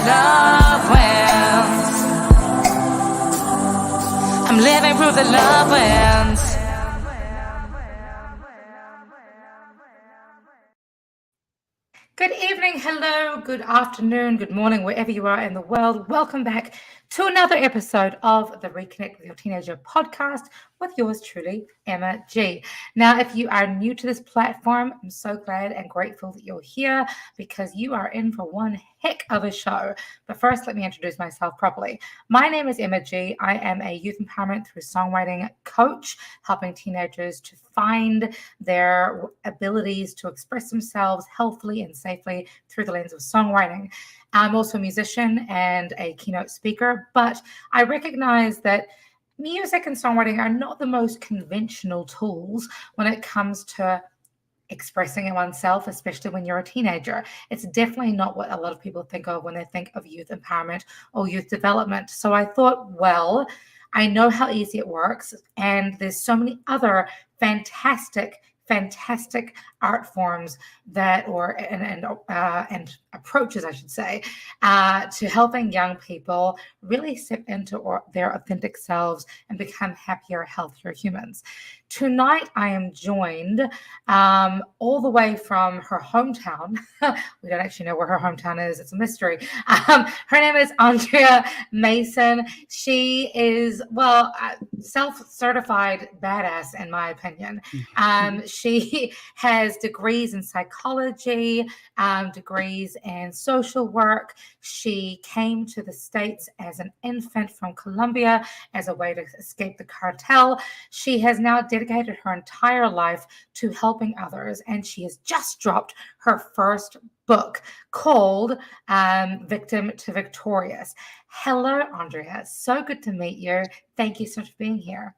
love wins. I'm living proof that love wins. Good evening, hello, good afternoon, good morning, wherever you are in the world. Welcome back to another episode of the Reconnect with Your Teenager podcast with yours truly, Emma G. Now, if you are new to this platform, I'm so glad and grateful that you're here because you are in for one heck of a show. But first, let me introduce myself properly. My name is Emma G. I am a youth empowerment through songwriting coach, helping teenagers to find their abilities to express themselves healthily and safely through the lens of songwriting. I'm also a musician and a keynote speaker, but I recognize that music and songwriting are not the most conventional tools when it comes to expressing oneself, especially when you're a teenager. It's definitely not what a lot of people think of when they think of youth empowerment or youth development. So I thought, well, I know how easy it works, and there's so many other fantastic art forms that and approaches, I should say, to helping young people really step into their authentic selves and become happier, healthier humans. Tonight, I am joined all the way from her hometown. We don't actually know where her hometown is. It's a mystery. Her name is Andrea Mason. She is, well, self-certified badass, in my opinion. She has degrees in psychology, degrees in social work. She came to the States as an infant from Colombia as a way to escape the cartel. She has now dedicated her entire life to helping others, and she has just dropped her first book called Victim to Victorious. Hello, Andrea. So good to meet you. Thank you so much for being here.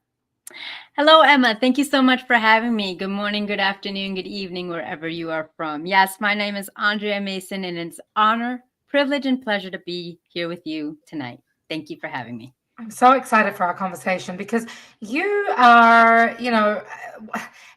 Hello, Emma. Thank you so much for having me. Good morning, good afternoon, good evening, wherever you are from. Yes, my name is Andrea Mason, and it's honor, privilege, and pleasure to be here with you tonight. Thank you for having me. I'm so excited for our conversation because you are,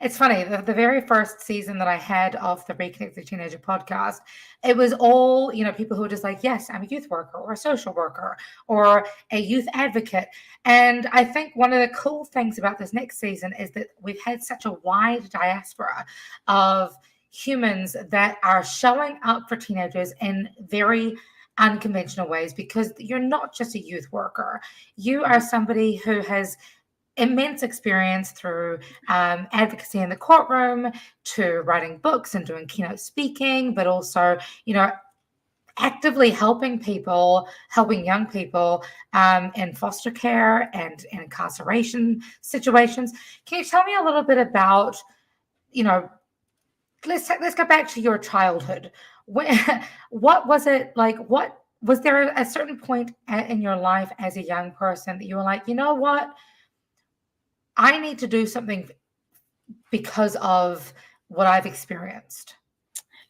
it's funny, the very first season that I had of the Reconnect the Teenager podcast, it was all, people who were just like, yes, I'm a youth worker or a social worker or a youth advocate. And I think one of the cool things about this next season is that we've had such a wide diaspora of humans that are showing up for teenagers in very unconventional ways, because you're not just a youth worker. You are somebody who has immense experience through advocacy in the courtroom, to writing books and doing keynote speaking, but also, actively helping young people in foster care and in incarceration situations. Can you tell me a little bit about, let's go back to your childhood. What was it like? What was there a certain point in your life as a young person that you were like, you know what? I need to do something because of what I've experienced.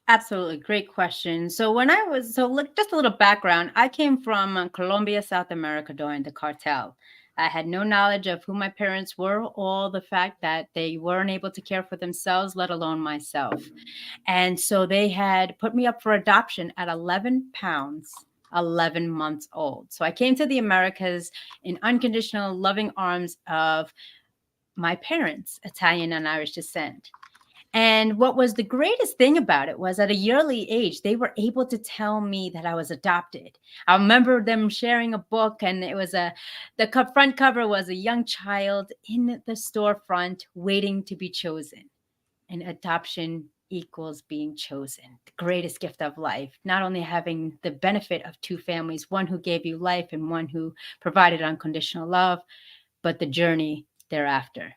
Absolutely. Great question. So just a little background. I came from Colombia, South America during the cartel. I had no knowledge of who my parents were, or the fact that they weren't able to care for themselves, let alone myself. And so they had put me up for adoption at 11 pounds, 11 months old. So I came to the Americas in unconditional loving arms of my parents, Italian and Irish descent. And what was the greatest thing about it was at a yearly age, they were able to tell me that I was adopted. I remember them sharing a book, and it was the front cover was a young child in the storefront waiting to be chosen. And adoption equals being chosen, the greatest gift of life. Not only having the benefit of two families, one who gave you life and one who provided unconditional love, but the journey thereafter.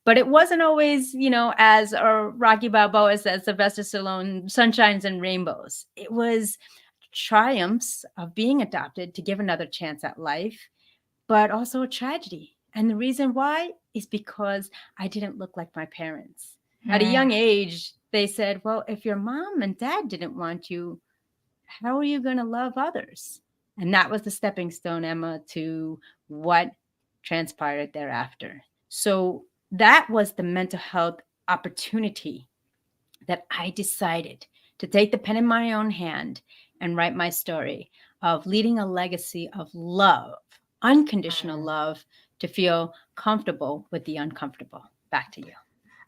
But it wasn't always, as Rocky Balboa says, Sylvester Stallone, sunshines and rainbows. It was triumphs of being adopted to give another chance at life, but also a tragedy. And the reason why is because I didn't look like my parents. At a young age, they said, well, if your mom and dad didn't want you, how are you going to love others? And that was the stepping stone, Emma, to what transpired thereafter. So that was the mental health opportunity that I decided to take the pen in my own hand and write my story. of leading a legacy of love, unconditional Mm. love, to feel comfortable with the uncomfortable. Back to you.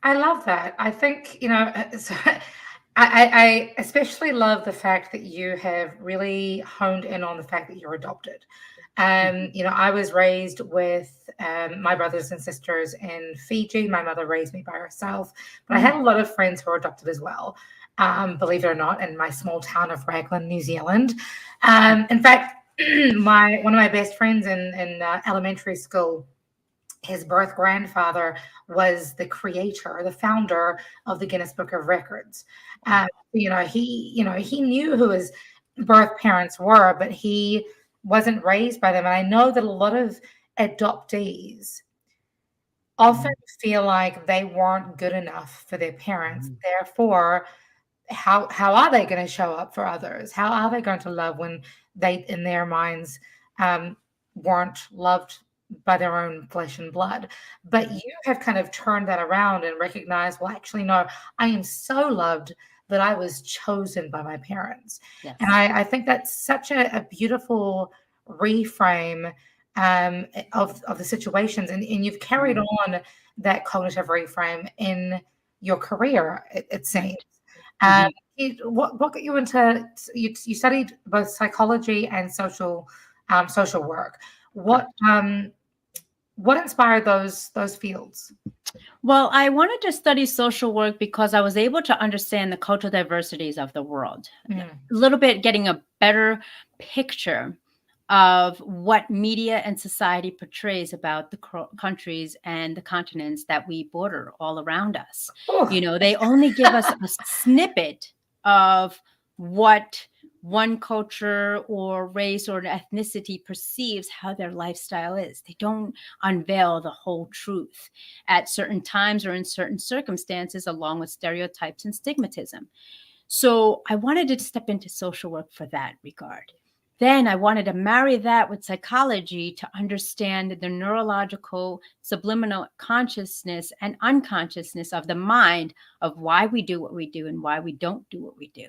I love that. I think, so I especially love the fact that you have really honed in on the fact that you're adopted. Mhm. I was raised with my brothers and sisters in Fiji. My mother raised me by herself, but I had a Mm. lot of friends who were adopted as well. Believe it or not, in my small town of Raglan, New Zealand. In fact, my one of my best friends in elementary school, his birth grandfather was the creator, the founder of the Guinness Book of Records. Wow. He knew who his birth parents were, but he wasn't raised by them. And I know that a lot of adoptees often Mhm. feel like they weren't good enough for their parents. Mhm. Therefore, how are they going to show up for others? How are they going to love when they, in their minds, um, weren't loved by their own flesh and blood? But Mhm. you have kind of turned that around and recognized, well, actually, no, I am so loved that I was chosen by my parents. And Yes. I think that's such a beautiful reframe of the situations. And you've carried Mhm. on that cognitive reframe in your career, it seems. Right. Um, Mhm. what got you into you studied both psychology and social work. What Correct. um, what inspired those fields? Well, I wanted to study social work because I was able to understand the cultural diversities of the world. A Mm, little bit getting a better picture of what media and society portrays about the countries and the continents that we border all around us. oh, They only give us a snippet of what one culture or race or ethnicity perceives how their lifestyle is. They don't unveil the whole truth at certain times or in certain circumstances, along with stereotypes and stigmatism. So I wanted to step into social work for that regard. Then I wanted to marry that with psychology to understand the neurological subliminal consciousness and unconsciousness of the mind, of why we do what we do and why we don't do what we do.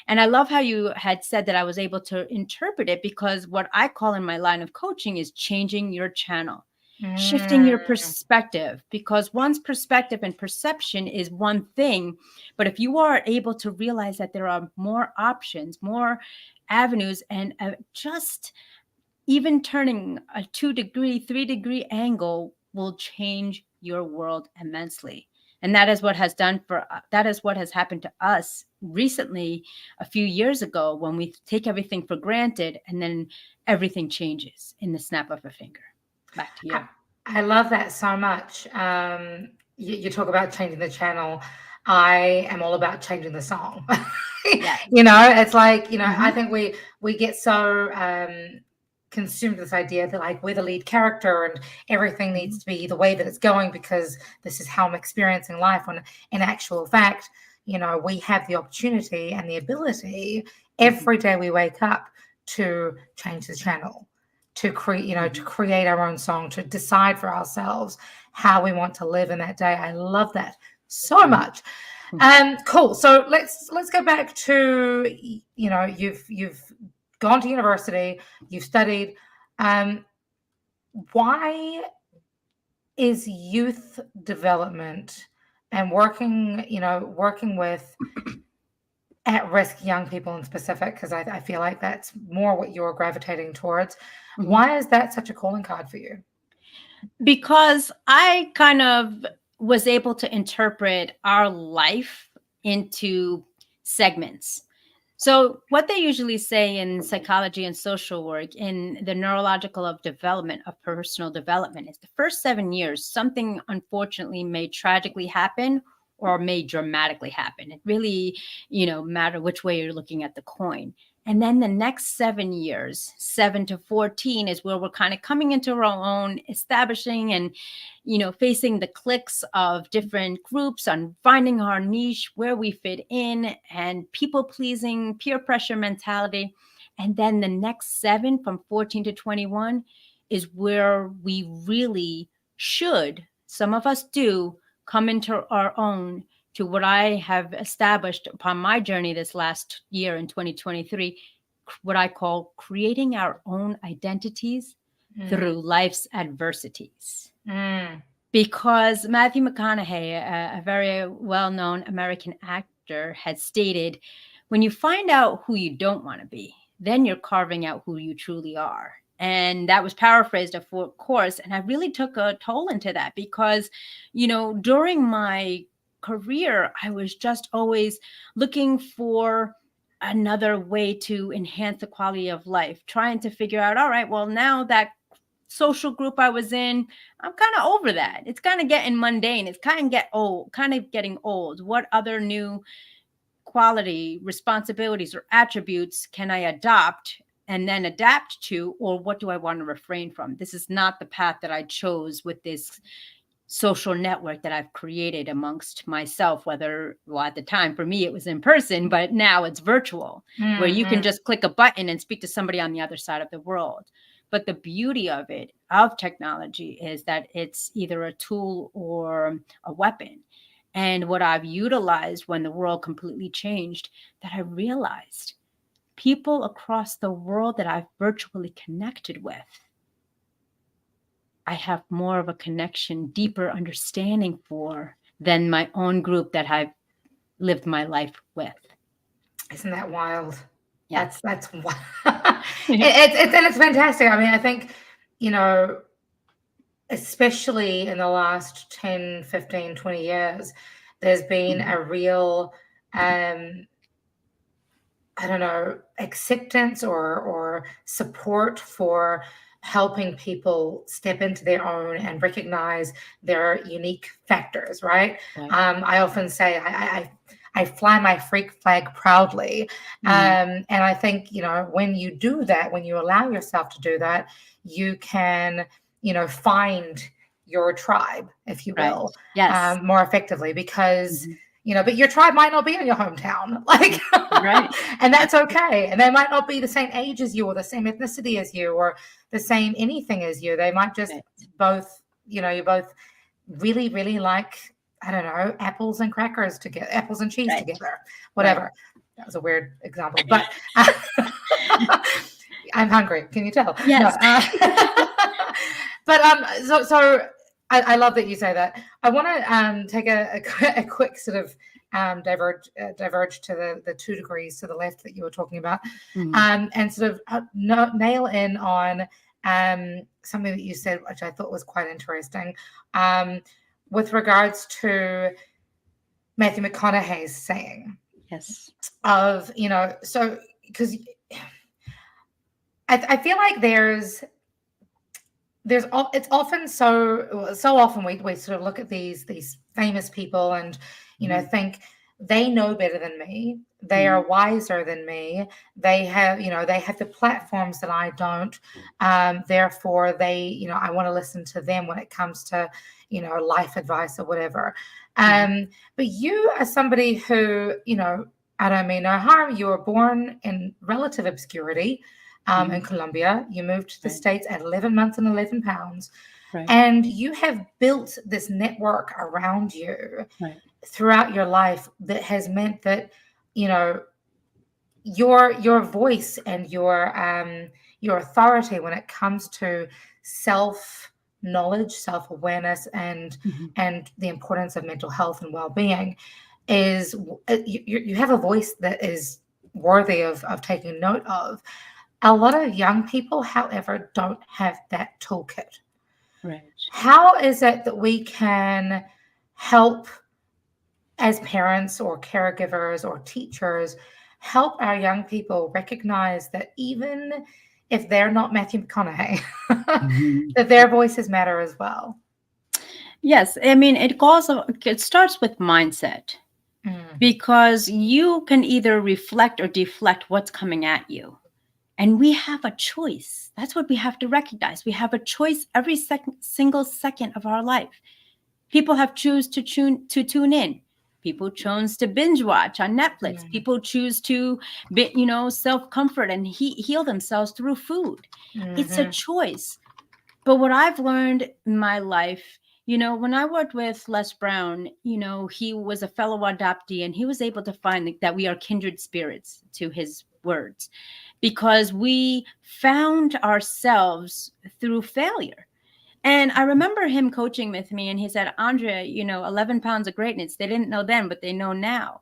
And I love how you had said that I was able to interpret it, because what I call in my line of coaching is changing your channel, shifting mm, your perspective, because one's perspective and perception is one thing, but if you are able to realize that there are more options, more avenues, and just even turning a 2-degree, 3-degree angle will change your world immensely. And that is what has done for that is what has happened to us recently, a few years ago, when we take everything for granted and then everything changes in the snap of a finger. Back to I, you. I love that so much. You talk about changing the channel. I am all about changing the song. Yes. It's like, I Hmm. think we get so consumed with this idea that like we're the lead character and everything needs Hmm. to be the way that it's going because this is how I'm experiencing life. When in actual fact, we have the opportunity and the ability Hmm. every day we wake up to change the channel, to create, to Hmm. create our own song, to decide for ourselves how we want to live in that day. I love that so much. Cool. So let's go back to, you've gone to university, you've studied. Um, why is youth development and working with at-risk young people in specific, because I feel like that's more what you're gravitating towards. Hmm. Why is that such a calling card for you? Because I kind of was able to interpret our life into segments. So, what they usually say in psychology and social work, in the neurological of development, of personal development, is the first 7 years, something unfortunately may tragically happen or may dramatically happen. It really, matter which way you're looking at the coin. And then the next 7 years, 7 to 14, is where we're kind of coming into our own, establishing and, facing the cliques of different groups, on finding our niche, where we fit in, and people pleasing, peer pressure mentality. And then the next seven, from 14 to 21, is where we really should, some of us do, come into our own, to what I have established upon my journey this last year in 2023, what I call creating our own identities Mm, through life's adversities. mm, Because Matthew McConaughey, a very well known American actor, had stated, when you find out who you don't want to be, then you're carving out who you truly are. And that was paraphrased, of course. And I really took a toll into that because, during my career, I was just always looking for another way to enhance the quality of life, trying to figure out, all right, well, now that social group I was in, I'm kind of over that. It's kind of getting mundane. It's kind of getting old. What other new quality, responsibilities, or attributes can I adopt and then adapt to, or what do I want to refrain from? This is not the path that I chose with this social network that I've created amongst myself, well, at the time for me, it was in person, but now it's virtual, where you can mm. just click a button and speak to somebody on the other side of the world. But the beauty of technology, is that it's either a tool or a weapon. And what I've utilized when the world completely changed, that I realized people across the world that I've virtually connected with, I have more of a connection, deeper understanding for than my own group that I've lived my life with. Isn't that wild? Yes. That's wild. It's fantastic. I mean, I think, you know, especially in the last 10, 15, 20 years, there's been Mhm. a real, I don't know, acceptance or support for helping people step into their own and recognize their unique factors, right? Right. I often say I fly my freak flag proudly. Mhm. And I think, when you do that, when you allow yourself to do that, you can, find your tribe, if you Right. will, Yes. more effectively because Mhm. but your tribe might not be in your hometown, like, Right. and that's okay. And they might not be the same age as you, or the same ethnicity as you, or the same anything as you. They might just Right. both, you both really, really like, I don't know, apples and crackers together, apples and cheese Right. together, Right. whatever. That was a weird example, but I'm hungry. Can you tell? No. Yes. But so I love that you say that. I want to take a quick sort of diverge to the 2 degrees to the left that you were talking about, Mhm. and sort of nail in on something that you said, which I thought was quite interesting, with regards to Matthew McConaughey's saying Yes. of, so because I feel like it's often so often we sort of look at these famous people and Mhm. think they know better than me, they Mhm. are wiser than me, they have the platforms that I don't, therefore I want to listen to them when it comes to life advice or whatever. Mhm. But you are somebody who, I don't mean no harm, you were born in relative obscurity, in Mhm. Colombia. You moved to the Right. States at 11 months and 11 pounds. Right. And you have built this network around you Right. throughout your life that has meant that, you know, your voice and your authority when it comes to self knowledge, self awareness, Mhm. and the importance of mental health and well being is you have a voice that is worthy of taking note of. A lot of young people, however, don't have that toolkit. Right. How is it that we can help as parents or caregivers or teachers help our young people recognize that even if they're not Matthew McConaughey, Mhm. that their voices matter as well? Yes. I mean, it starts with mindset, Mm, because you can either reflect or deflect what's coming at you. And we have a choice. That's what we have to recognize. We have a choice every single second of our life. People have choose to tune in. People choose to binge watch on Netflix. mm, People choose to self comfort and heal themselves through food. It's a mhm, choice. But what I've learned in my life, when I worked with Les Brown, he was a fellow adoptee, and he was able to find that we are kindred spirits to his words, because we found ourselves through failure. And I remember him coaching with me, and he said, Andrea, 11 pounds of greatness. They didn't know then, but they know now.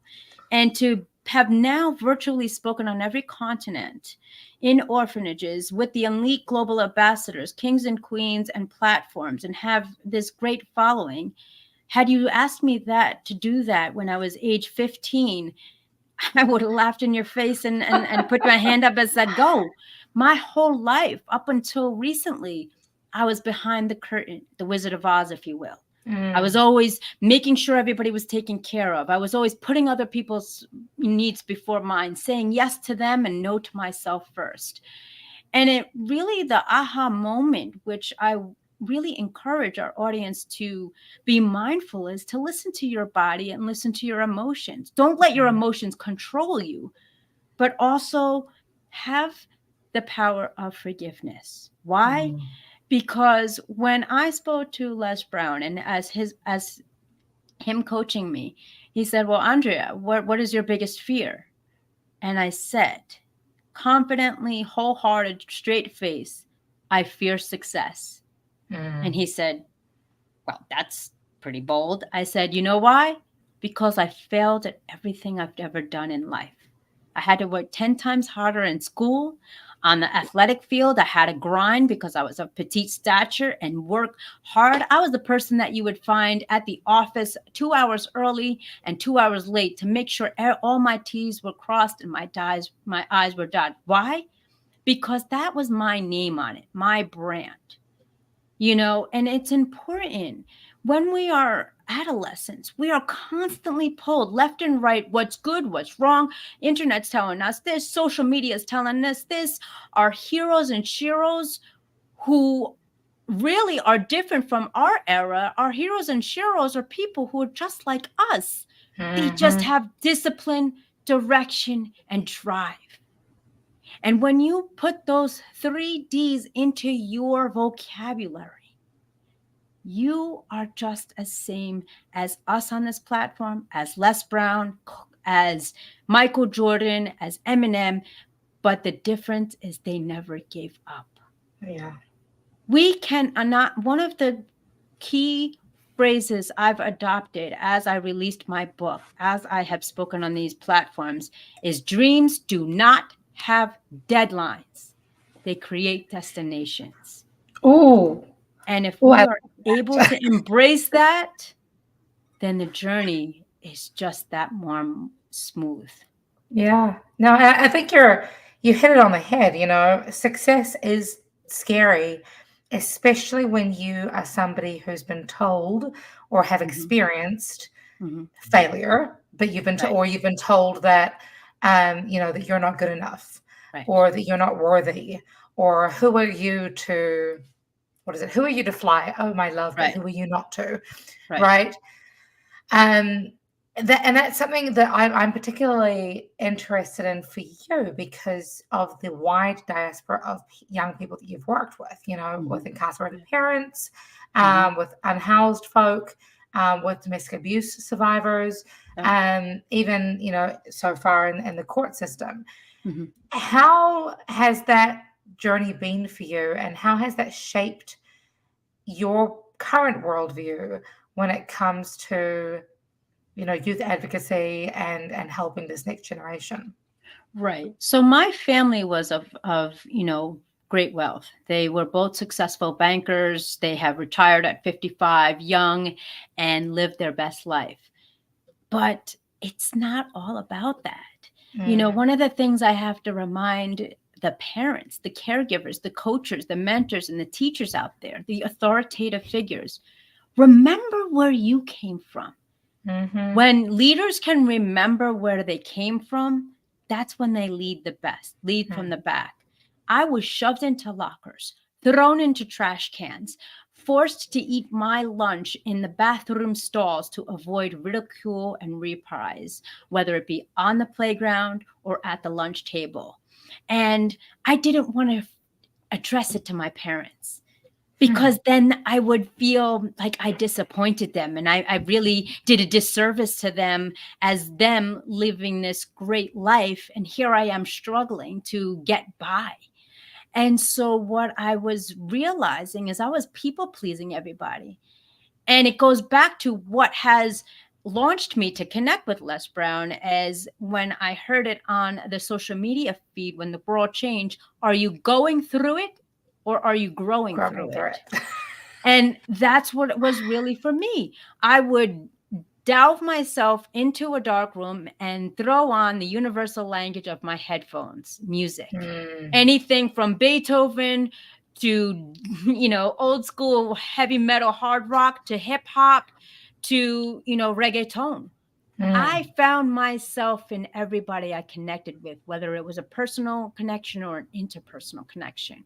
And to have now virtually spoken on every continent, in orphanages, with the elite global ambassadors, kings and queens, and platforms, and have this great following. Had you asked me that to do that when I was age 15, I would have laughed in your face and put my hand up and said, go. My whole life, up until recently, I was behind the curtain, the Wizard of Oz, if you will. I was Mm. always making sure everybody was taken care of. I was always putting other people's needs before mine, saying yes to them and no to myself first. And it really, the aha moment, which I really encourage our audience to be mindful, is to listen to your body and listen to your emotions. Don't let your emotions control you, but also have the power of forgiveness. Why? Mm. Because when I spoke to Les Brown, and as him coaching me, he said, well, Andrea, what is your biggest fear? And I said, confidently, wholehearted, straight face, I fear success. And Mm. he said, well, that's pretty bold. I said, you know why? Because I failed at everything I've ever done in life. I had to work 10 times harder in school. On the athletic field, I had to grind because I was of petite stature and work hard. I was the person that you would find at the office 2 hours early and 2 hours late to make sure all my T's were crossed and my I's were dotted. Why? Because that was my name on it, my brand. And it's important. When we are adolescents, we are constantly pulled left and right, what's good, what's wrong. Internet's telling us this, social media is telling us this. Our heroes and sheroes who really are different from our era, our heroes and sheroes are people who are just like us. They just Mhm. have discipline, direction, and drive. And when you put those 3 Ds into your vocabulary, you are just as same as us on this platform, as Les Brown, as Michael Jordan, as Eminem, but the difference is they never gave up. Yeah. We can not, one of the key phrases I've adopted as I released my book, as I have spoken on these platforms, is dreams do not have deadlines. They create destinations. Oh, And if oh, we I are able to embrace that, then the journey is just that more smooth. yeah. No, I think you hit it on the head. Success is scary, especially when you are somebody who's been told or have Hmm. experienced Hmm. failure, but Right, you've been told that that you're not good enough, right, or that you're not worthy, or who are you to what is it? Who are you to fly? Oh, my love, but right, who are you not to? right. Right? Um, that's something that I'm particularly interested in for you because of the wide diaspora of young people that you've worked with, Hmm. with incarcerated parents, Hmm. with unhoused folk, with domestic abuse survivors, Yep. even, so far in the court system. Hmm. How has that journey been for you, and how has that shaped your current worldview when it comes to youth advocacy and helping this next generation? Right. So my family was of great wealth. They were both successful bankers. They have retired at 55, young, and lived their best life. But it's not all about that. Mm, One of the things I have to remind the parents, the caregivers, the coaches, the mentors, and the teachers out there, the authoritative figures, remember where you came from. mhm, When leaders can remember where they came from, that's when they lead the best, lead from mm, the back. I was shoved into lockers, thrown into trash cans, forced to eat my lunch in the bathroom stalls to avoid ridicule and reprise, whether it be on the playground or at the lunch table. And I didn't want to address it to my parents because then I would feel like I disappointed them, and I really did a disservice to them as them living this great life. And here I am struggling to get by. And so what I was realizing is I was people pleasing everybody. And it goes back to what has launched me to connect with Les Brown, as when I heard it on the social media feed, when the world changed, are you going through it or are you growing through it? And that's what it was really for me. I would delve myself into a dark room and throw on the universal language of my headphones, music. Anything from Beethoven to, old school heavy metal, hard rock, to hip hop, to, reggaeton. I found myself in everybody I connected with, whether it was a personal connection or an interpersonal connection.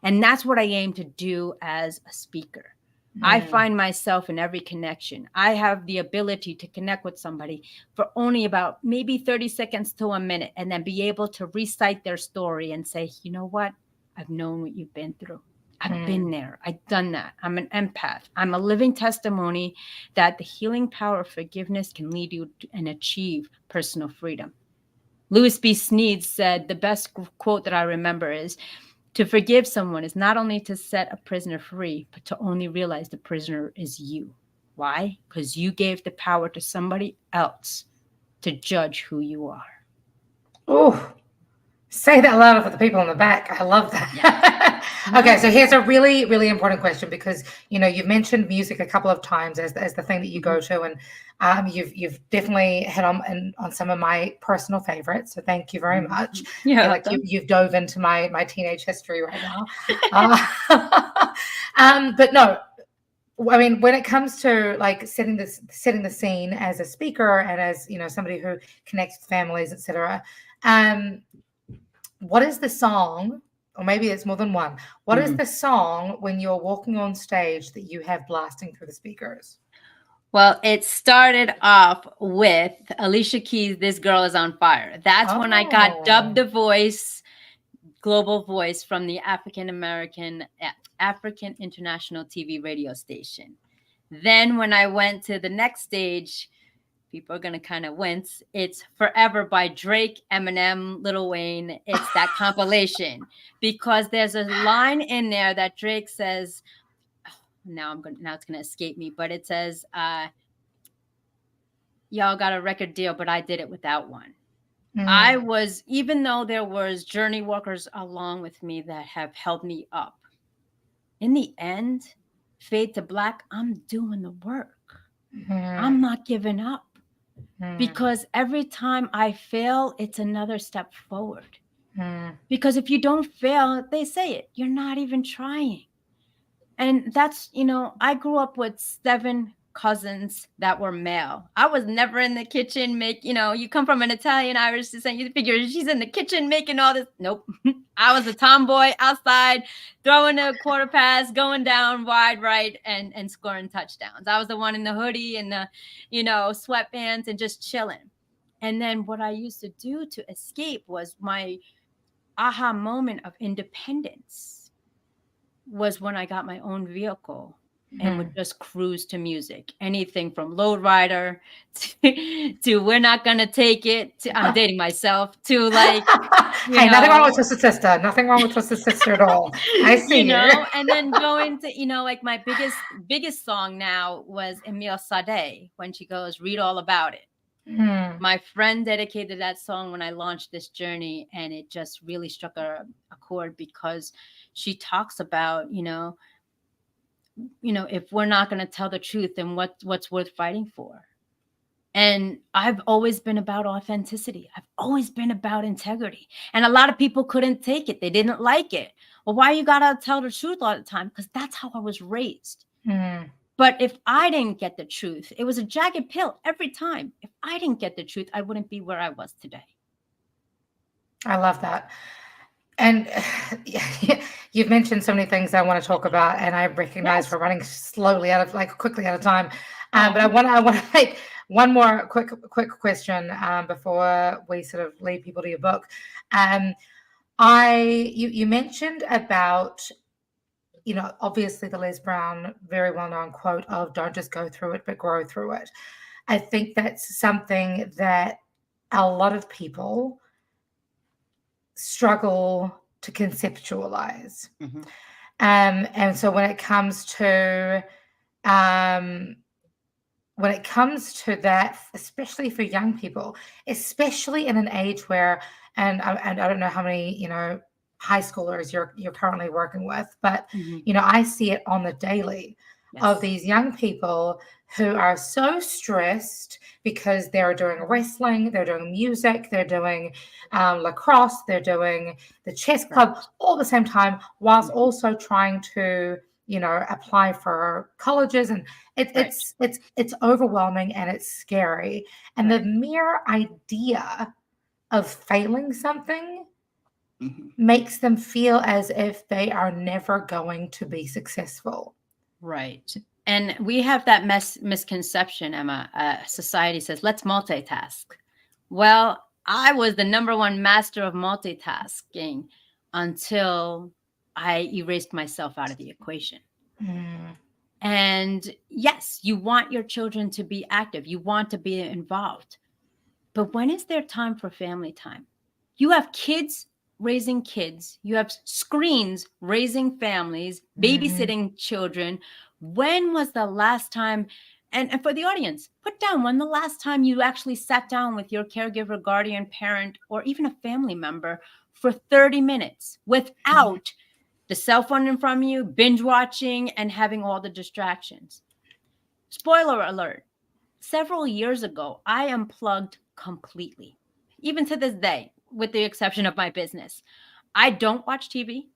And that's what I aim to do as a speaker. I find myself in every connection. I have the ability to connect with somebody for only about maybe 30 seconds to a minute, and then be able to recite their story and say, you know what? I've known what you've been through. I've been there. I've done that. I'm an empath. I'm a living testimony that the healing power of forgiveness can lead you to and achieve personal freedom. Louis B. Sneed said, the best quote that I remember is, to forgive someone is not only to set a prisoner free, but to only realize the prisoner is you. Why? Because you gave the power to somebody else to judge who you are. Oh, say that louder for the people in the back. I love that. Yeah. Okay, so here's a really, really important question, because you've mentioned music a couple of times as the thing that you go to, and you've definitely hit on some of my personal favorites. So thank you very much. Yeah, I feel like you've dove into my teenage history right now. But no, I mean, when it comes to like setting the scene as a speaker and as somebody who connects with families, etc. What is the song, or maybe it's more than one, what is the song when you're walking on stage that you have blasting through the speakers? Well, it started off with Alicia Keys' This Girl Is on Fire. That's when I got dubbed the voice, global voice, from the African International TV radio station. Then when I went to the next stage, people are going to kind of wince. It's Forever by Drake, Eminem, Lil Wayne. It's that compilation, because there's a line in there that Drake says, now it's going to escape me, but it says, y'all got a record deal, but I did it without one. I was, even though there was journey walkers along with me that have held me up, in the end, fade to black, I'm doing the work. I'm not giving up. Because every time I fail, it's another step forward. Because if you don't fail, they say it, you're not even trying. And that's, I grew up with 7 cousins that were male. I was never in the kitchen you come from an Italian Irish descent, you figure she's in the kitchen making all this. Nope. I was a tomboy outside throwing a quarter pass, going down wide right, and scoring touchdowns. I was the one in the hoodie and the sweatpants and just chilling. And then what I used to do to escape was my aha moment of independence was when I got my own vehicle and would just cruise to music. Anything from Low Rider to We're Not Gonna Take It to I'm Dating Myself to like hey, nothing wrong with Twisted Sister. Nothing wrong with Twisted Sister at all. I see you. And then going to, like my biggest song now was Emile Sade, when she goes, Read All About It. My friend dedicated that song when I launched this journey, and it just really struck a chord, because she talks about, if we're not going to tell the truth, then what's worth fighting for? And I've always been about authenticity. I've always been about integrity. And a lot of people couldn't take it. They didn't like it. Well, why you got to tell the truth all the time? Because that's how I was raised. But if I didn't get the truth, it was a jagged pill every time. If I didn't get the truth, I wouldn't be where I was today. I love that. And you've mentioned so many things I want to talk about, and I recognize we're running quickly out of time. But I want to make one more quick question before we sort of lead people to your book. You mentioned about obviously the Les Brown very well known quote of "Don't just go through it, but grow through it." I think that's something that a lot of people struggle to conceptualize. Mhm. And so um, when it comes to that, especially for young people, especially in an age where, and I don't know how many, high schoolers you're currently working with, but Mhm. I see it on the daily of Yes. these young people who are so stressed because they're doing wrestling, they're doing music, they're doing lacrosse, they're doing the chess club Right. all at the same time, whilst Mhm. also trying to apply for colleges, and Right. it's overwhelming and it's scary. And the Right. mere idea of failing something Mhm. makes them feel as if they are never going to be successful. Right. And we have that misconception, Emma. Society says, let's multitask. Well, I was the number one master of multitasking until I erased myself out of the equation. Mm, And yes, you want your children to be active, you want to be involved. But when is there time for family time? You have kids raising kids, you have screens raising families, mhm, babysitting children. When was the last time? And for the audience, put down when the last time you actually sat down with your caregiver, guardian, parent, or even a family member for 30 minutes mhm, without the cell phone in front of you, binge watching, and having all the distractions. Spoiler alert, several years ago, I unplugged completely, even to this day, with the exception of my business. I don't watch TV.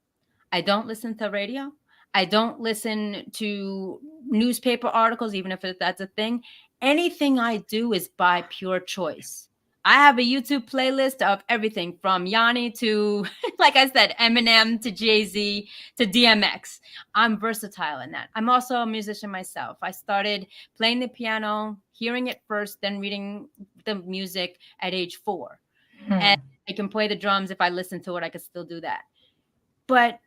I don't listen to radio. I don't listen to newspaper articles, even if that's a thing. Anything I do is by pure choice. I have a YouTube playlist of everything from Yanni to, like I said, Eminem to Jay Z to DMX. I'm versatile in that. I'm also a musician myself. I started playing the piano, hearing it first, then reading the music at age 4. And mm. I can play the drums. If I listen to it, I can still do that. But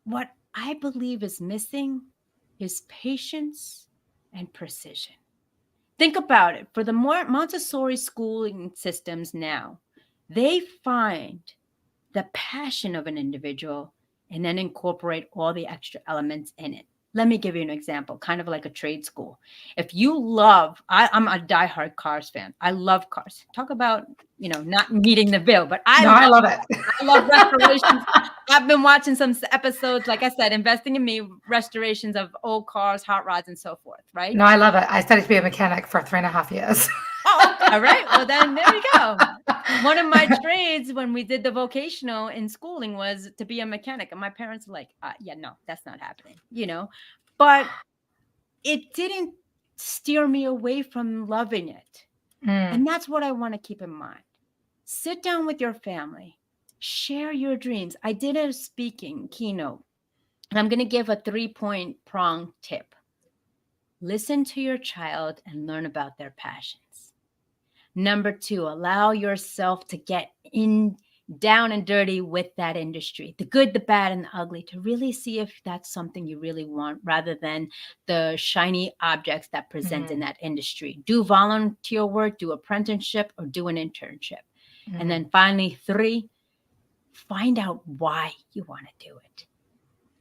what I believe is missing is patience and precision. Think about it. For the more Montessori schooling systems now, they find the passion of an individual and then incorporate all the extra elements in it. Let me give you an example, kind of like a trade school. If you love, I'm a diehard Cars fan. I love cars. Talk about, not meeting the bill, but No, I love it. I love restorations. I've been watching some episodes, like I said, investing in me, restorations of old cars, hot rods, and so forth, right? No, I love it. I studied to be a mechanic for 3.5 years. Oh, okay. All right. Well, then there we go. One of my trades when we did the vocational in schooling was to be a mechanic. And my parents were like, yeah, no, that's not happening. But it didn't steer me away from loving it. Mm, And that's what I want to keep in mind. Sit down with your family, share your dreams. I did a speaking keynote, and I'm going to give a 3-point prong tip. Listen to your child and learn about their passions. Number 2, allow yourself to get in down and dirty with that industry, the good, the bad, and the ugly, to really see if that's something you really want rather than the shiny objects that present in mm, that industry. Do volunteer work, do apprenticeship, or do an internship. And mm. then finally, 3, find out why you want to do it.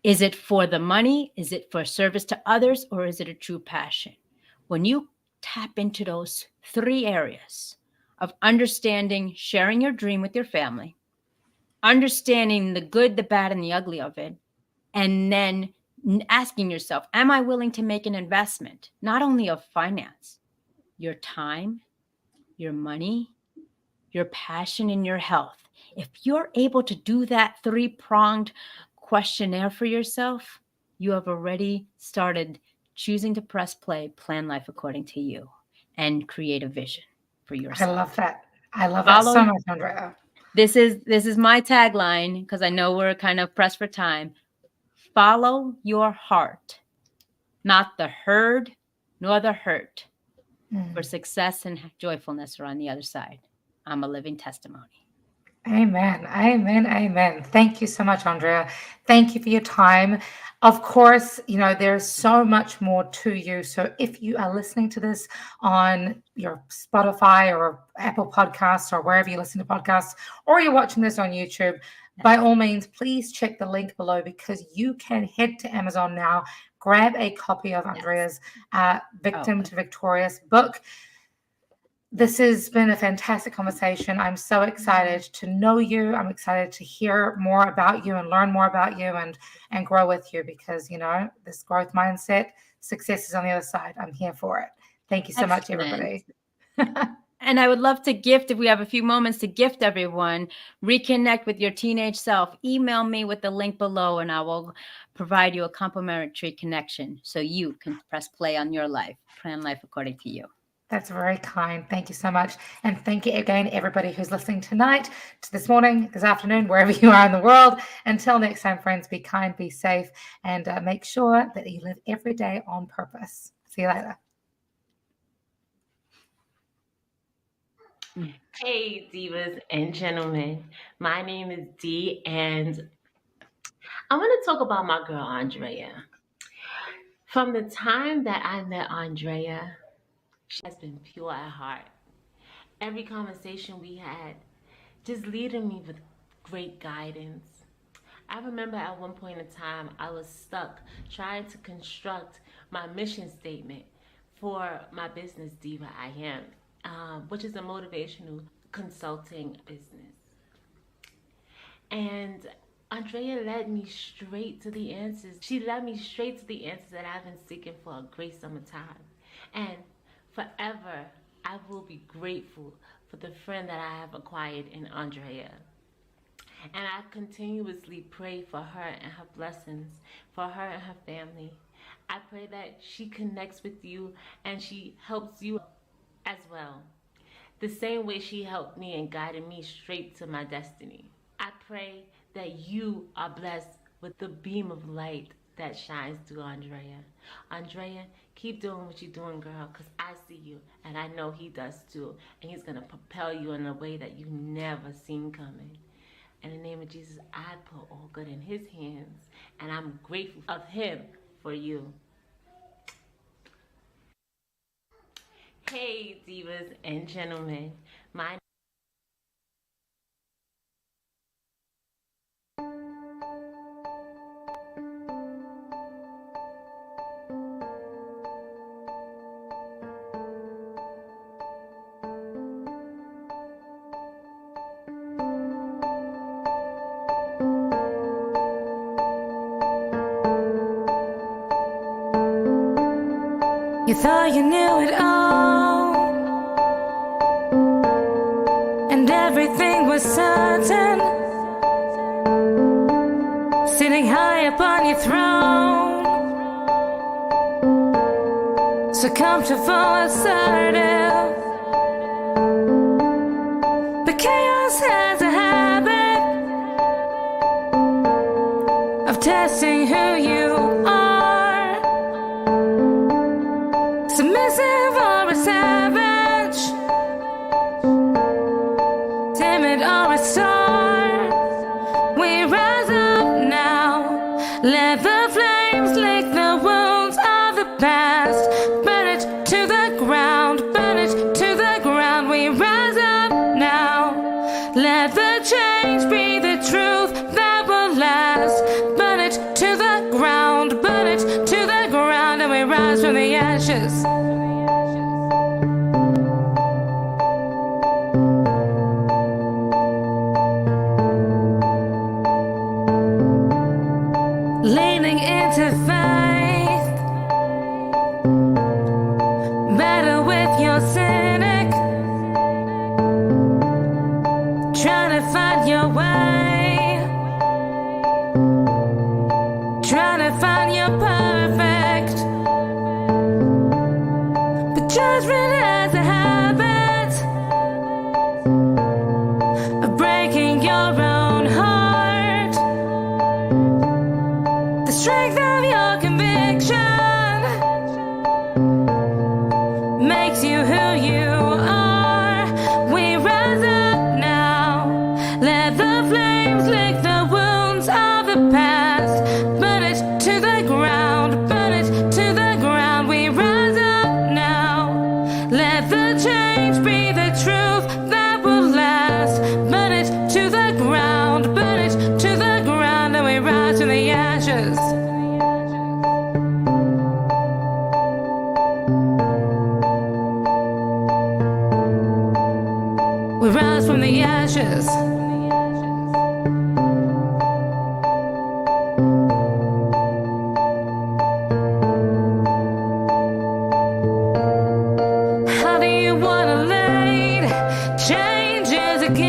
Is it for the money? Is it for service to others? Or is it a true passion? When you tap into those 3 areas of understanding, sharing your dream with your family, understanding the good, the bad, and the ugly of it, and then asking yourself, am I willing to make an investment, not only of finance, your time, your money, your passion, and your health? If you're able to do that 3-pronged questionnaire for yourself, you have already started choosing to press play, plan life according to you, and create a vision for I love yourself. that. I love that Follow. so much, Andrea. This is my tagline because I know we're kind of pressed for time. Follow your heart, not the herd nor the hurt. For Mm. success and joyfulness are on the other side. I'm a living testimony. Amen. Amen. Amen. Thank you so much, Andrea. Thank you for your time. Of course, there's so much more to you. So if you are listening to this on your Spotify or Apple Podcasts or wherever you listen to podcasts, or you're watching this on YouTube, by all means, please check the link below because you can head to Amazon now, grab a copy of Andrea's Victim to Victorious book. This has been a fantastic conversation. I'm so excited to know you. I'm excited to hear more about you and learn more about you and grow with you because, this growth mindset, success is on the other side. I'm here for it. Thank you so much, everybody. And I would love to gift, if we have a few moments to gift everyone, Reconnect with Your Teenage Self. Email me with the link below and I will provide you a complimentary connection so you can press play on your life, plan life according to you. That's very kind. Thank you so much. And thank you again, everybody who's listening tonight, to this morning, this afternoon, wherever you are in the world. Until next time, friends, be kind, be safe, and make sure that you live every day on purpose. See you later. Hey, divas and gentlemen. My name is Dee, and I want to talk about my girl, Andrea. From the time that I met Andrea, she has been pure at heart. Every conversation we had just leading me with great guidance. I remember at one point in time, I was stuck trying to construct my mission statement for my business, Diva I Am, which is a motivational consulting business. And Andrea led me straight to the answers. She led me straight to the answers that I've been seeking for a great summertime. And forever, I will be grateful for the friend that I have acquired in Andrea. And I continuously pray for her and her blessings, for her and her family. I pray that she connects with you and she helps you as well. The same way she helped me and guided me straight to my destiny. I pray that you are blessed with the beam of light that shines through Andrea. Andrea, keep doing what you're doing, girl, because I see you, and I know he does too. And he's going to propel you in a way that you never seen coming. In the name of Jesus, I put all good in his hands, and I'm grateful of him for you. Hey, divas and gentlemen. My You thought you knew it all, and everything was certain, sitting high upon your throne, so comfortable, assertive. But chaos has a habit of testing who you are. Submissive or a savage, timid or a star, we rise up now. Let the flames lick the wounds of the past. Burn it to the ground, burn it to the ground. We rise up now. Let the change be the truth that will last. Burn it to the ground, burn it to the ground, and we rise from the ashes. Leaning into faith, better with your cynic, trying to find your way, trying to find your perfect. But judgment has a habit of breaking your own heart. The strength of your conviction makes you who you are. We rise up now.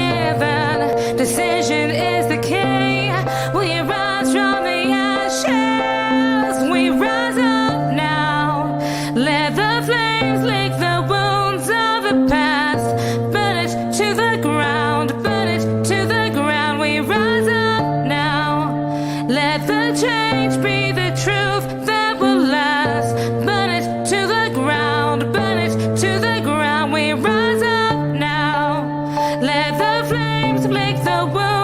given. Decision is the key. We rise from the ashes. We rise up now. Let the flames lick the wounds of the past. Burn it to the ground. Burn it to the ground. We rise up now. Let the change be the truth that will last. Burn it to the ground. Burn it to the ground. We rise up now. Let the flames lick the wounds